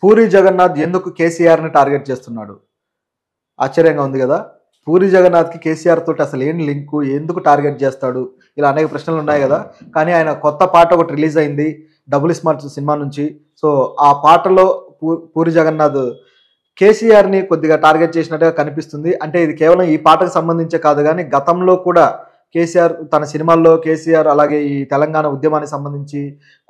పూరి జగన్నాథ్ ఎందుకు కేసీఆర్ని టార్గెట్ చేస్తున్నాడు? ఆశ్చర్యంగా ఉంది కదా. పూరి జగన్నాథ్కి కేసీఆర్ తోటి అసలు ఏం లింకు, ఎందుకు టార్గెట్ చేస్తాడు, ఇలా అనేక ప్రశ్నలు ఉన్నాయి కదా. కానీ ఆయన కొత్త పాట ఒకటి రిలీజ్ అయింది డబుల్ స్మార్ట్ సినిమా నుంచి. సో ఆ పాటలో పూరి జగన్నాథ్ కేసీఆర్ని కొద్దిగా టార్గెట్ చేసినట్టుగా కనిపిస్తుంది. అంటే ఇది కేవలం ఈ పాటకు సంబంధించే కాదు, కానీ గతంలో కూడా కేసీఆర్ తన సినిమాల్లో కేసీఆర్ అలాగే ఈ తెలంగాణ ఉద్యమానికి సంబంధించి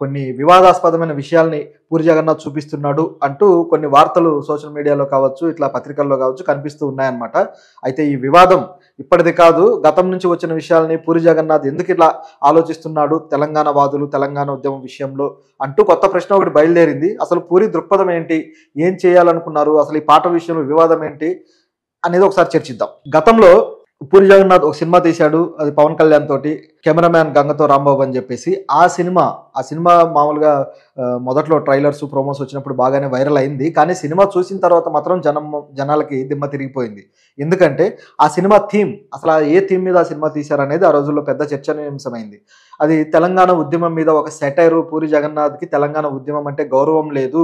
కొన్ని వివాదాస్పదమైన విషయాల్ని పూరి జగన్నాథ్ చూపిస్తున్నాడు అంటూ కొన్ని వార్తలు సోషల్ మీడియాలో కావచ్చు, ఇట్లా పత్రికల్లో కావచ్చు కనిపిస్తూ ఉన్నాయన్నమాట. అయితే ఈ వివాదం ఇప్పటిది కాదు, గతం నుంచి వచ్చిన విషయాల్ని పూరి జగన్నాథ్ ఎందుకు ఇట్లా ఆలోచిస్తున్నాడు తెలంగాణ వాదులు తెలంగాణ ఉద్యమం విషయంలో అంటూ కొత్త ప్రశ్న ఒకటి బయలుదేరింది. అసలు పూరి దృక్పథం ఏంటి, ఏం చేయాలనుకున్నారు, అసలు ఈ పాట విషయంలో వివాదం ఏంటి అనేది ఒకసారి చర్చిద్దాం. గతంలో పూరి జగన్నాథ్ ఒక సినిమా తీశాడు, అది పవన్ కళ్యాణ్ తోటి, కెమెరామ్యాన్ గంగతో రాంబాబు అని చెప్పేసి. ఆ సినిమా మామూలుగా మొదట్లో ట్రైలర్స్ ప్రోమోస్ వచ్చినప్పుడు బాగానే వైరల్ అయింది. కానీ సినిమా చూసిన తర్వాత మాత్రం జనాలకి దిమ్మ తిరిగిపోయింది. ఎందుకంటే ఆ సినిమా థీమ్, అసలు ఏ థీమ్ మీద ఆ సినిమా తీశారనేది ఆ రోజుల్లో పెద్ద చర్చనీయాంశమైంది. అది తెలంగాణ ఉద్యమం మీద ఒక సెటైరు. పూరి జగన్నాథ్కి తెలంగాణ ఉద్యమం అంటే గౌరవం లేదు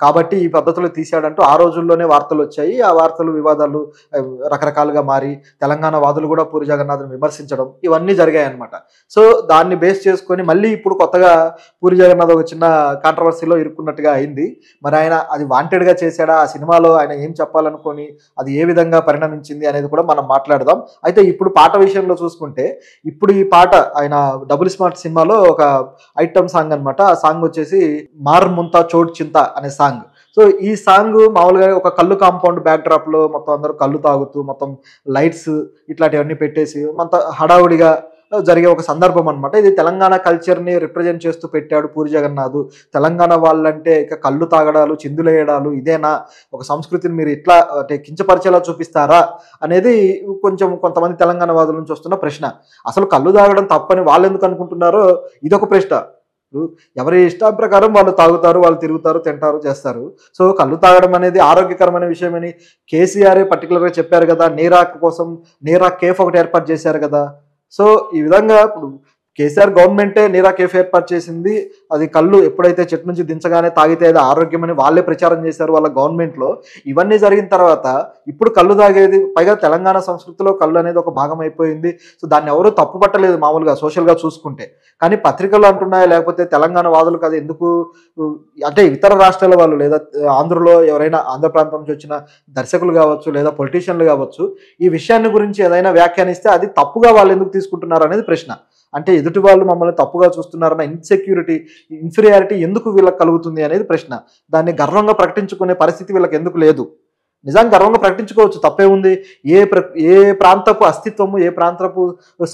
కాబట్టి ఈ పద్ధతిలో తీశాడంటూ ఆ రోజుల్లోనే వార్తలు వచ్చాయి. ఆ వార్తలు వివాదాలు రకరకాలుగా మారి తెలంగాణ వాదులు కూడా పూరి జగన్నాథ్ని విమర్శించడం ఇవన్నీ జరిగాయి అన్నమాట. సో దాన్ని బేస్ చేసుకొని మళ్ళీ ఇప్పుడు కొత్తగా పూరి జగన్నాథ్ ఒక చిన్న కాంట్రవర్సీలో ఇరుక్కున్నట్టుగా అయింది. మరి ఆయన అది వాంటెడ్గా చేశాడా, ఆ సినిమాలో ఆయన ఏం చెప్పాలనుకొని అది ఏ విధంగా పరిణమించింది అనేది కూడా మనం మాట్లాడదాం. అయితే ఇప్పుడు పాట విషయంలో చూసుకుంటే, ఇప్పుడు ఈ పాట ఆయన డబుల్ స్మార్ట్ సినిమాలో ఒక ఐటమ్ సాంగ్ అనమాట. ఆ సాంగ్ వచ్చేసి మార్ ముంతా చోట్ చింత అనే సాంగ్. సో ఈ సాంగ్ మామూలుగా ఒక కళ్ళు కాంపౌండ్ బ్యాక్ డ్రాప్ లో మొత్తం అందరూ కళ్ళు తాగుతూ మొత్తం లైట్స్ ఇట్లాంటివన్నీ పెట్టేసి మొత్తం హడావుడిగా జరిగే ఒక సందర్భం అనమాట. ఇది తెలంగాణ కల్చర్ని రిప్రజెంట్ చేస్తూ పెట్టాడు పూరి జగన్నాథ్. తెలంగాణ వాళ్ళంటే ఇక కళ్ళు తాగడాలు, చిందులేయడాలు ఇదేనా, ఒక సంస్కృతిని మీరు ఇట్లా అంటే కించపరిచేలా చూపిస్తారా అనేది కొంతమంది తెలంగాణ వాదుల నుంచి వస్తున్న ప్రశ్న. అసలు కళ్ళు తాగడం తప్పని వాళ్ళు ఎందుకు అనుకుంటున్నారో ఇదొక ప్రశ్న. ఎవరి ఇష్టం ప్రకారం వాళ్ళు తాగుతారు, వాళ్ళు తిరుగుతారు, తింటారు, చేస్తారు. సో కళ్ళు తాగడం అనేది ఆరోగ్యకరమైన విషయమని కేసీఆర్ పర్టికులర్గా చెప్పారు కదా. నీరా కేఫ్ ఒకటి ఏర్పాటు చేశారు కదా. సో ఈ విధంగా ఇప్పుడు కేసీఆర్ గవర్నమెంటే నీరా కేఫ్ ఏర్పాటు చేసింది. అది కళ్ళు ఎప్పుడైతే చెట్టు నుంచి దించగానే తాగితే అది ఆరోగ్యమని వాళ్ళే ప్రచారం చేశారు వాళ్ళ గవర్నమెంట్లో. ఇవన్నీ జరిగిన తర్వాత ఇప్పుడు కళ్ళు తాగేది, పైగా తెలంగాణ సంస్కృతిలో కళ్ళు అనేది ఒక భాగం అయిపోయింది. సో దాన్ని ఎవరూ తప్పు పట్టలేదు మామూలుగా సోషల్గా చూసుకుంటే. కానీ పత్రికలు అంటున్నాయా, లేకపోతే తెలంగాణ వాదులు కదా ఎందుకు అంటే ఇతర రాష్ట్రాల వాళ్ళు లేదా ఆంధ్రలో ఎవరైనా ఆంధ్ర ప్రాంతం నుంచి వచ్చిన దర్శకులు కావచ్చు లేదా పొలిటీషియన్లు కావచ్చు ఈ విషయాన్ని గురించి ఏదైనా వ్యాఖ్యానిస్తే అది తప్పుగా వాళ్ళు ఎందుకు తీసుకుంటున్నారు అనేది ప్రశ్న. అంటే ఎదుటి వాళ్ళు మమ్మల్ని తప్పుగా చూస్తున్నారన్న ఇన్ఫీరియారిటీ ఎందుకు వీళ్ళకి కలుగుతుంది అనేది ప్రశ్న. దాన్ని గర్వంగా ప్రకటించుకునే పరిస్థితి వీళ్ళకి ఎందుకు లేదు? నిజంగా గర్వంగా ప్రకటించుకోవచ్చు, తప్పే ఉంది. ఏ ప్రాంతపు అస్తిత్వము, ఏ ప్రాంతపు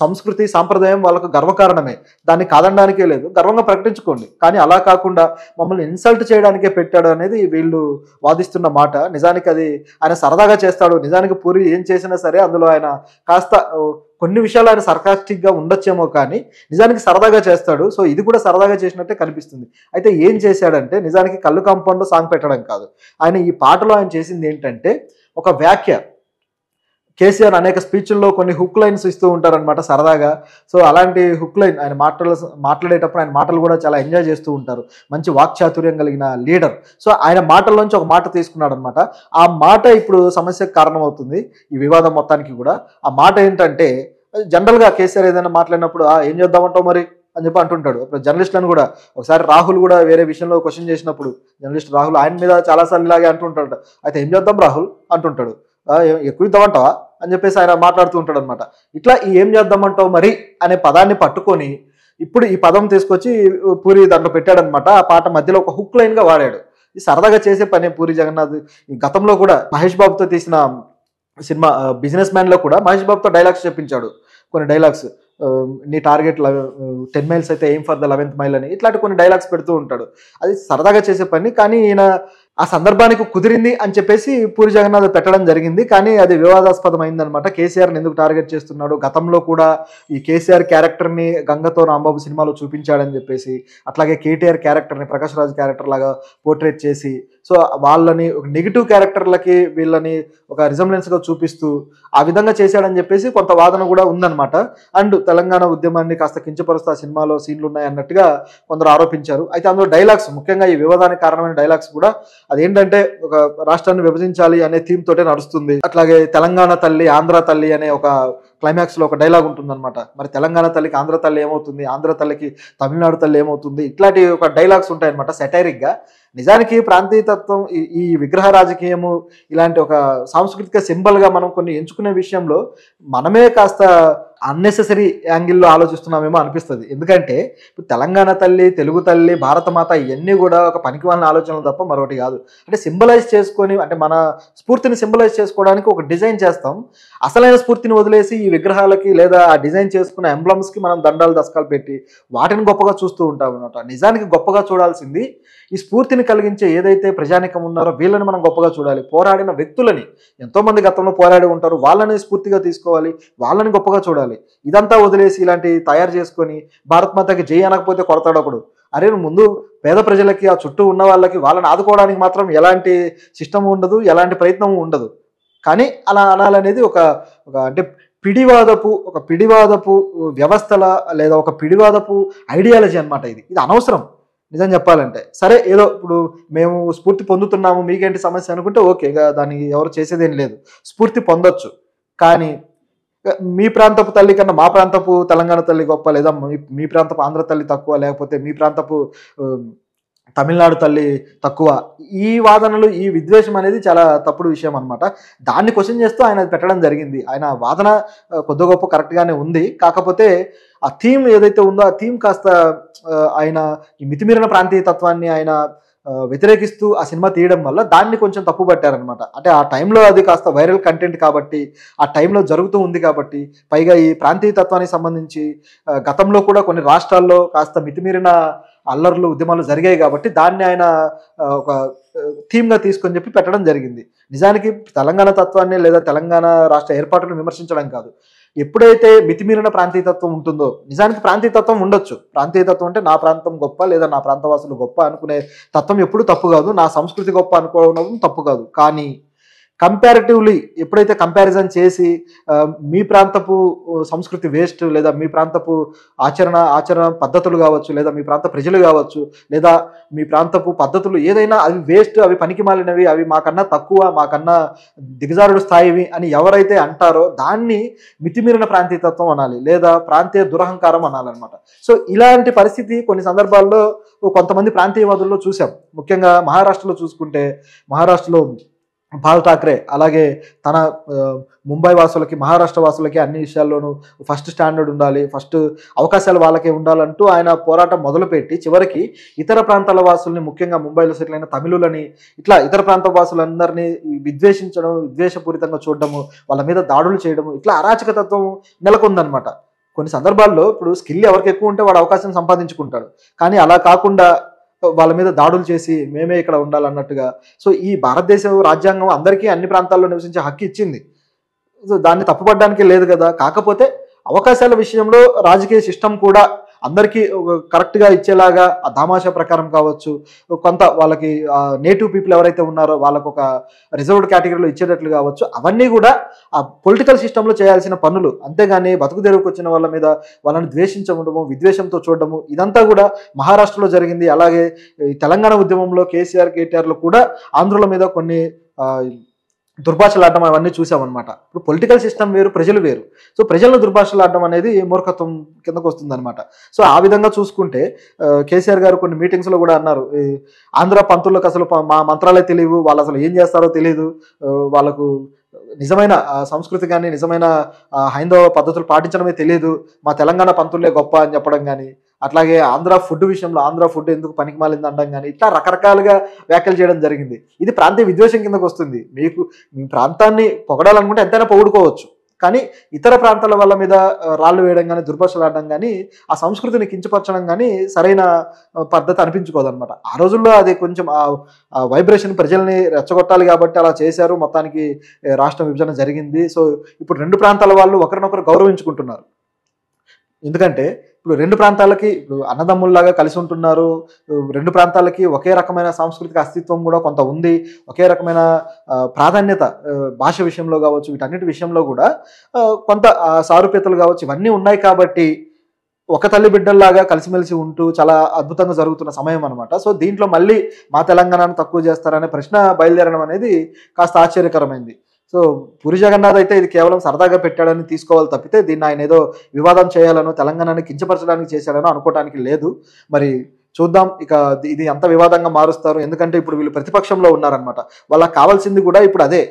సంస్కృతి సాంప్రదాయం వాళ్ళకు గర్వకారణమే, దాన్ని కాదనడానికే లేదు, గర్వంగా ప్రకటించుకోండి. కానీ అలా కాకుండా మమ్మల్ని ఇన్సల్ట్ చేయడానికే పెట్టాడు అనేది వీళ్ళు వాదిస్తున్న మాట. నిజానికి అది ఆయన సరదాగా చేస్తాడు. నిజానికి పూరి ఏం చేసినా సరే అందులో ఆయన కాస్త కొన్ని విషయాలు ఆయన సర్కాస్టిక్గా ఉండొచ్చేమో, కానీ నిజానికి సరదాగా చేస్తాడు. సో ఇది కూడా సరదాగా చేసినట్టే కనిపిస్తుంది. అయితే ఏం చేశాడంటే నిజానికి కళ్ళు కాంపౌండ్లో సాంగ్ పెట్టడం కాదు, ఆయన ఈ పాటలో ఆయన చేసింది ఏంటంటే ఒక వ్యాఖ్య. కేసీఆర్ అనేక స్పీచ్ల్లో కొన్ని హుక్ లైన్స్ ఇస్తూ ఉంటారనమాట సరదాగా. సో అలాంటి హుక్ లైన్ ఆయన మాట్లాడేటప్పుడు ఆయన మాటలు కూడా చాలా ఎంజాయ్ చేస్తూ ఉంటారు. మంచి వాక్చాతుర్యం కలిగిన లీడర్. సో ఆయన మాటల్లోంచి ఒక మాట తీసుకున్నాడు అనమాట. ఆ మాట ఇప్పుడు సమస్యకు కారణమవుతుంది ఈ వివాదం మొత్తానికి కూడా. ఆ మాట ఏంటంటే, జనరల్గా కేసీఆర్ ఏదైనా మాట్లాడినప్పుడు ఏం చేద్దామంటావు మరి అని చెప్పి అంటుంటాడు. ఇప్పుడు జర్నలిస్టులను కూడా ఒకసారి రాహుల్ కూడా వేరే విషయంలో క్వశ్చన్ చేసినప్పుడు జర్నలిస్ట్ రాహుల్ ఆయన మీద చాలాసార్లు ఇలాగే అంటుంటాడు. అయితే ఏం చేద్దాం రాహుల్ అంటుంటాడు. ఎక్కువ ఇద్దామంటావా అని చెప్పేసి ఆయన మాట్లాడుతూ ఉంటాడు అనమాట. ఇట్లా ఏం చేద్దామంటావు మరి అనే పదాన్ని పట్టుకొని ఇప్పుడు ఈ పదం తీసుకొచ్చి పూరి దాంట్లో పెట్టాడనమాట. ఆ పాట మధ్యలో ఒక హుక్ లైన్గా వాడాడు. ఈ సరదాగా చేసే పని పూరి జగన్నాథ్. ఈ గతంలో కూడా మహేష్ బాబుతో తీసిన సినిమా బిజినెస్ మ్యాన్లో కూడా మహేష్ బాబుతో డైలాగ్స్ చెప్పించాడు. కొన్ని డైలాగ్స్, నీ టార్గెట్ 10 మైల్స్ అయితే aim for the 11th mile అని ఇట్లాంటి కొన్ని డైలాగ్స్ పెడుతూ ఉంటాడు. అది సరదాగా చేసే పని. కానీ ఈయన ఆ సందర్భానికి కుదిరింది అని చెప్పేసి పూరి జగన్నాథ్ పెట్టడం జరిగింది. కానీ అది వివాదాస్పదమైంది అనమాట. కేసీఆర్ని ఎందుకు టార్గెట్ చేస్తున్నాడు, గతంలో కూడా ఈ కేసీఆర్ క్యారెక్టర్ని గంగతో రాంబాబు సినిమాలో చూపించాడని చెప్పేసి, అట్లాగే కేటీఆర్ క్యారెక్టర్ని ప్రకాష్ రాజ్ క్యారెక్టర్ లాగా పోర్ట్రేట్ చేసి, సో వాళ్ళని ఒక నెగిటివ్ క్యారెక్టర్లకి వీళ్ళని ఒక రిజంబ్లెన్స్గా చూపిస్తూ ఆ విధంగా చేశాడని చెప్పేసి కొంత వాదన కూడా ఉందన్నమాట. అండ్ తెలంగాణ ఉద్యమాన్ని కాస్త కించపరుస్తూ ఆ సినిమాలో సీన్లు ఉన్నాయి అన్నట్టుగా కొందరు ఆరోపించారు. అయితే అందులో డైలాగ్స్, ముఖ్యంగా ఈ వివాదానికి కారణమైన డైలాగ్స్ కూడా అదేంటంటే ఒక రాష్ట్రాన్ని విభజించాలి అనే థీమ్ తోటే నడుస్తుంది. అట్లాగే తెలంగాణ తల్లి ఆంధ్ర తల్లి అనే ఒక క్లైమాక్స్లో ఒక డైలాగ్ ఉంటుందన్నమాట. మరి తెలంగాణ తల్లికి ఆంధ్ర తల్లి ఏమవుతుంది, ఆంధ్ర తల్లికి తమిళనాడు తల్లి ఏమవుతుంది, ఇట్లాంటి ఒక డైలాగ్స్ ఉంటాయన్నమాట సెటైరిక్గా. నిజానికి ప్రాంతీయతత్వం, ఈ విగ్రహ రాజకీయము ఇలాంటి ఒక సాంస్కృతిక సింబల్గా మనం కొన్ని ఎంచుకునే విషయంలో మనమే కాస్త అన్నెసెసరీ యాంగిల్లో ఆలోచిస్తున్నామేమో అనిపిస్తుంది. ఎందుకంటే ఇప్పుడు తెలంగాణ తల్లి, తెలుగు తల్లి, భారతమాత ఇవన్నీ కూడా ఒక పనికిమాలిన ఆలోచనలు తప్ప మరొకటి కాదు. అంటే సింబలైజ్ చేసుకొని, అంటే మన స్ఫూర్తిని సింబలైజ్ చేసుకోవడానికి ఒక డిజైన్ చేస్తాం. అసలైన స్ఫూర్తిని వదిలేసి ఈ విగ్రహాలకి లేదా ఆ డిజైన్ చేసుకున్న ఎంబ్లమ్స్కి మనం దండాలు దశకాలు పెట్టి వాటిని గొప్పగా చూస్తూ ఉంటాం అన్నమాట. నిజానికి గొప్పగా చూడాల్సింది ఈ స్ఫూర్తిని కలిగించే ఏదైతే ప్రజానికం ఉన్నారో వీళ్ళని మనం గొప్పగా చూడాలి. పోరాడిన వ్యక్తులని, ఎంతోమంది గతంలో పోరాడి ఉంటారు, వాళ్ళని స్ఫూర్తిగా తీసుకోవాలి, వాళ్ళని గొప్పగా చూడాలి. ఇదంతా వదిలేసి ఇలాంటి తయారు చేసుకొని భారత్ మాతకి జై అనకపోతే కొడతాడు ఒకడు. అరే నువ్వు ముందు పేద ప్రజలకి, ఆ చుట్టూ ఉన్న వాళ్ళకి, వాళ్ళని ఆదుకోవడానికి మాత్రం ఎలాంటి సిస్టమ్ ఉండదు, ఎలాంటి ప్రయత్నం ఉండదు. కానీ అలా అనాలనేది ఒక అంటే పిడివాదపు వ్యవస్థల లేదా ఒక పిడివాదపు ఐడియాలజీ అనమాట. ఇది అనవసరం నిజం చెప్పాలంటే. సరే ఏదో ఇప్పుడు మేము స్ఫూర్తి పొందుతున్నాము, మీకేంటి సమస్య అనుకుంటే ఓకే, ఇక దానికి ఎవరు చేసేదేం లేదు, స్ఫూర్తి పొందొచ్చు. కానీ మీ ప్రాంతపు తల్లి కన్నా మా ప్రాంతపు తెలంగాణ తల్లి గొప్ప, లేదా మీ ప్రాంతపు ఆంధ్ర తల్లి తక్కువ, లేకపోతే మీ ప్రాంతపు తమిళనాడు తల్లి తక్కువ, ఈ వాదనలు, ఈ విద్వేషం అనేది చాలా తప్పుడు విషయం అనమాట. దాన్ని క్వశ్చన్ చేస్తూ ఆయన పెట్టడం జరిగింది. ఆయన వాదన కొద్ది గొప్ప కరెక్ట్గానే ఉంది. కాకపోతే ఆ థీమ్ ఏదైతే ఉందో ఆ థీమ్ కాస్త ఆయన ఈ మితిమీరిన ప్రాంతీయతత్వాన్ని ఆయన వ్యతిరేకిస్తూ ఆ సినిమా తీయడం వల్ల దాన్ని కొంచెం తప్పు పట్టారనమాట. అంటే ఆ టైంలో అది కాస్త వైరల్ కంటెంట్ కాబట్టి, ఆ టైంలో జరుగుతూ ఉంది కాబట్టి, పైగా ఈ ప్రాంతీయతత్వానికి సంబంధించి గతంలో కూడా కొన్ని రాష్ట్రాల్లో కాస్త మితిమీరిన అల్లర్లు, ఉద్యమాలు జరిగాయి కాబట్టి దాన్ని ఆయన ఒక థీమ్గా తీసుకొని చెప్పి పెట్టడం జరిగింది. నిజానికి తెలంగాణ తత్వాన్ని లేదా తెలంగాణ రాష్ట్ర ఏర్పాటును విమర్శించడం కాదు, ఎప్పుడైతే మితిమీరిన ప్రాంతీయతత్వం ఉంటుందో, నిజానికి ప్రాంతీయతత్వం ఉండొచ్చు. ప్రాంతీయతత్వం అంటే నా ప్రాంతం గొప్ప లేదా నా ప్రాంతవాసులు గొప్ప అనుకునే తత్వం ఎప్పుడు తప్పు కాదు, నా సంస్కృతి గొప్ప అనుకోవడం తప్పు కాదు. కానీ కంపారిటివ్లీ ఎప్పుడైతే కంపారిజన్ చేసి మీ ప్రాంతపు సంస్కృతి వేస్ట్, లేదా మీ ప్రాంతపు ఆచరణ పద్ధతులు కావచ్చు, లేదా మీ ప్రాంత ప్రజలు కావచ్చు, లేదా మీ ప్రాంతపు పద్ధతులు ఏదైనా అవి వేస్ట్, అవి పనికి మాలినవి, అవి మాకన్నా తక్కువ, మాకన్నా దిగజారుడు స్థాయివి అని ఎవరైతే అంటారో దాన్ని మితిమీరిన ప్రాంతీయతత్వం అనాలి, లేదా ప్రాంతీయ దురహంకారం అనాలన్నమాట. సో ఇలాంటి పరిస్థితి కొన్ని సందర్భాల్లో కొంతమంది ప్రాంతీయవాదుల్లో చూసాం. ముఖ్యంగా మహారాష్ట్రలో చూసుకుంటే, మహారాష్ట్రలో బాల్ ఠాక్రే అలాగే తన ముంబై వాసులకి, మహారాష్ట్ర వాసులకి అన్ని విషయాల్లోనూ ఫస్ట్ స్టాండర్డ్ ఉండాలి, ఫస్ట్ అవకాశాలు వాళ్ళకే ఉండాలంటూ ఆయన పోరాటం మొదలుపెట్టి చివరికి ఇతర ప్రాంతాల వాసుల్ని, ముఖ్యంగా ముంబైలో సెటిల్ అయిన తమిళులని, ఇట్లా ఇతర ప్రాంత వాసులందరినీ విద్వేషించడం, విద్వేషపూరితంగా చూడడము, వాళ్ళ మీద దాడులు చేయడము, ఇట్లా అరాచకతత్వం నెలకొందనమాట. కొన్ని సందర్భాల్లో ఇప్పుడు స్కిల్ ఎవరికి ఎక్కువ ఉంటే వాడు అవకాశం సంపాదించుకుంటాడు, కానీ అలా కాకుండా వాళ్ళ మీద దాడులు చేసి మేమే ఇక్కడ ఉండాలన్నట్టుగా. సో ఈ భారతదేశ రాజ్యాంగం అందరికీ అన్ని ప్రాంతాల్లో నివసించే హక్కు ఇచ్చింది. సో దాన్ని తప్పుపడడానికి లేదు కదా. కాకపోతే అవకాశాల విషయంలో రాజకీయ సిస్టమ్ కూడా అందరికీ కరెక్ట్గా ఇచ్చేలాగా ఆ దామాషా ప్రకారం కావచ్చు, కొంత వాళ్ళకి నేటివ్ పీపుల్ ఎవరైతే ఉన్నారో వాళ్ళకు ఒక రిజర్వ్డ్ కేటగిరీలో ఇచ్చేటట్లు కావచ్చు, అవన్నీ కూడా ఆ పొలిటికల్ సిస్టంలో చేయాల్సిన పనులు. అంతేగాని బతుకు తెరువుకు వచ్చిన వాళ్ళ మీద వాళ్ళని ద్వేషించడము, విద్వేషంతో చూడడము, ఇదంతా కూడా మహారాష్ట్రలో జరిగింది. అలాగే తెలంగాణ ఉద్యమంలో కేసీఆర్, కేటీఆర్లు కూడా ఆంధ్రుల మీద కొన్ని దుర్భాషలాడడం అవన్నీ చూసామన్నమాట. ఇప్పుడు పొలిటికల్ సిస్టమ్ వేరు, ప్రజలు వేరు. సో ప్రజలను దుర్భాషలాడడం అనేది మూర్ఖత్వం కిందకు వస్తుందన్నమాట. సో ఆ విధంగా చూసుకుంటే కేసీఆర్ గారు కొన్ని మీటింగ్స్లో కూడా అన్నారు, ఆంధ్ర పంతులకు అసలు మా మంత్రాలే తెలియవు, వాళ్ళు అసలు ఏం చేస్తారో తెలియదు, వాళ్ళకు నిజమైన సంస్కృతి కానీ నిజమైన హైందవ పద్ధతులు పాటించడమే తెలియదు, మా తెలంగాణ పంతులే గొప్ప అని చెప్పడం కానీ, అట్లాగే ఆంధ్ర ఫుడ్ విషయంలో ఆంధ్ర ఫుడ్ ఎందుకు పనికిమాలింది అనడం కానీ, ఇట్లా రకరకాలుగా వ్యాఖ్యలు చేయడం జరిగింది. ఇది ప్రాంతీయ విద్వేషం కిందకు వస్తుంది. మీ ప్రాంతాన్ని పొగడాలనుకుంటే ఎంతైనా పొగుడుకోవచ్చు, కానీ ఇతర ప్రాంతాల వాళ్ళ మీద రాళ్ళు వేయడం కానీ, దుర్భాషలాడడం కానీ, ఆ సంస్కృతిని కించపరచడం కానీ సరైన పద్ధతి అనిపించుకోదన్నమాట. ఆ రోజుల్లో అది కొంచెం ఆ వైబ్రేషన్ ప్రజల్ని రెచ్చగొట్టాలి కాబట్టి అలా చేశారు. మొత్తానికి రాష్ట్ర విభజన జరిగింది. సో ఇప్పుడు రెండు ప్రాంతాల వాళ్ళు ఒకరినొకరు గౌరవించుకుంటున్నారు. ఎందుకంటే ఇప్పుడు 2 ప్రాంతాలకి ఇప్పుడు అన్నదమ్ముల్లాగా కలిసి ఉంటున్నారు. 2 ప్రాంతాలకి ఒకే రకమైన సాంస్కృతిక అస్తిత్వం గూడా కొంత ఉంది. ఒకే రకమైన ప్రాధాన్యత భాష విషయంలో గావచ్చు, వీటన్నిటి విషయంలో గూడా కొంత సారూప్యతలు గావచ్చు, ఇవన్నీ ఉన్నాయి కాబట్టి ఒక తల్లి బిడ్డల్లాగా కలిసిమెలిసి ఉంటూ చాలా అద్భుతంగా జరుగుతున్న సమయం అనమాట. సో, దీంట్లో మళ్ళీ మా తెలంగాణను తక్కువ చేస్తారనే ప్రశ్న బయలుదేరడం అనేది కాస్త ఆశ్చర్యకరమైంది. సో, పూరి జగన్నాథ్ అయితే ఇది కేవలం సరదాగా పెట్టాడని తీసుకోవాలి తప్పితే, దీన్ని ఆయన ఏదో వివాదం చేయాలనో, తెలంగాణని కించపరచడానికి చేశాడనో అనుకోవటానికి లేదు. మరి చూద్దాం ఇక ఇది ఎంత వివాదంగా మారుస్తారో. ఎందుకంటే ఇప్పుడు వీళ్ళు ప్రతిపక్షంలో ఉన్నారనమాట. వాళ్ళకి కావాల్సింది గూడా ఇప్పుడు అదే.